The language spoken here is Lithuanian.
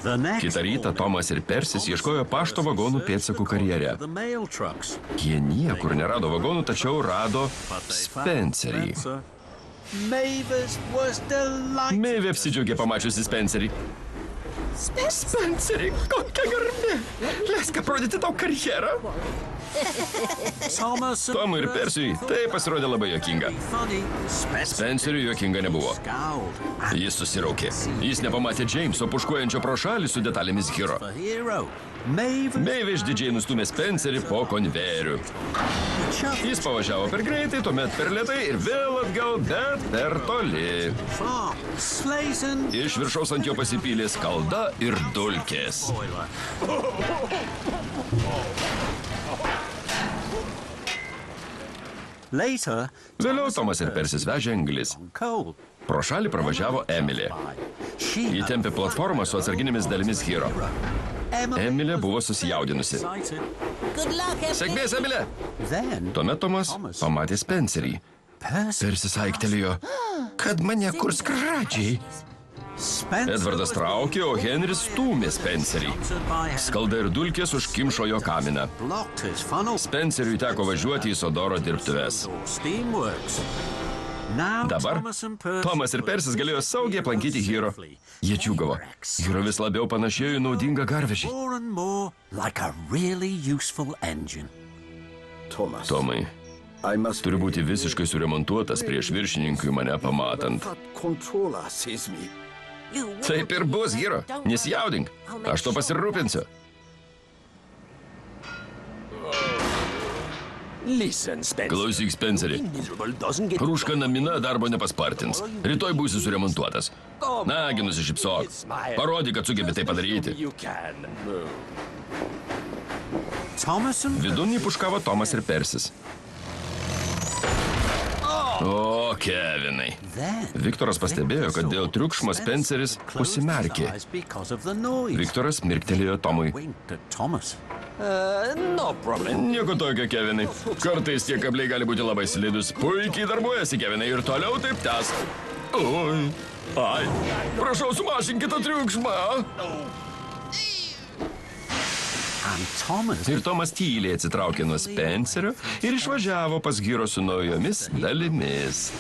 Kitą rytą Tomas ir Persis ieškojo pašto vagonų pėdsakų karjere. Jie niekur nerado vagonų, tačiau rado Spencerį. Maeve apsidžiaugė pamačiusi Spencerį. Spencerį, kokia garbė! Leisk aprodyti tau karjerą. Tomui ir Persiui tai pasirodė labai juokinga. Spenceriui juokinga nebuvo. Jis susiraukė. Jis nepamatė Jameso puškuojančio pro šalį su detalėmis Hero. Maeve išdidžiai nustumė Spencerį po konvejeriu. Jis pavažiavo per greitai, tuomet per lėtai ir vėl atgal, bet per toli. Iš viršaus ant jo pasipylė skalda ir dulkės. Vėliau Tomas ir Persis vežė anglis. Pro šalį pravažiavo Emily. Ji tempė platformą su atsarginėmis dalimis Hero. Emily buvo susijaudinusi. Sėkmės, Emily! Tuomet Tomas pamatė Spencerį. Persis aiktelėjo, kad mane kur skradžiai. Edvardas traukė, o Henris stūmė Spencerį. Skalda ir dulkės užkimšo jo kaminą. Spenceriui teko važiuoti į Sodoro dirbtuves. Dabar Tomas ir Persis galėjo saugiai aplankyti Hero. Jie džiūgavo. Hero vis labiau panašėjo į naudingą garvežį. Tomai, turi būti visiškai suremontuotas prieš viršininkui mane pamatant. Taip ir bus, Hero. Nesijaudink. Aš to pasirūpinsiu. Klausyk, Spencerį. Rūška namina darbo nepaspartins. Rytoj būsi suremontuotas. Nagi, nusišypsok. Parodyk, kad sugebi tai padaryti. Vidun įpuškavo Tomas ir Persis. O, Kevinai. Viktoras pastebėjo, kad dėl triukšmo Spenceris užsimerkė. Viktoras mirktelėjo Tomui. Nieko tokio, Kevinai. Kartais tie kabliai gali būti labai slidus. Puikiai darbuojasi, Kevinai, ir toliau taip tęsk. Oi, ai, prašau, sumažinkite triukšmą. Ir Tomas tyliai atsitraukė nuo Spencerio ir išvažiavo pas Hero su naujomis dalimis.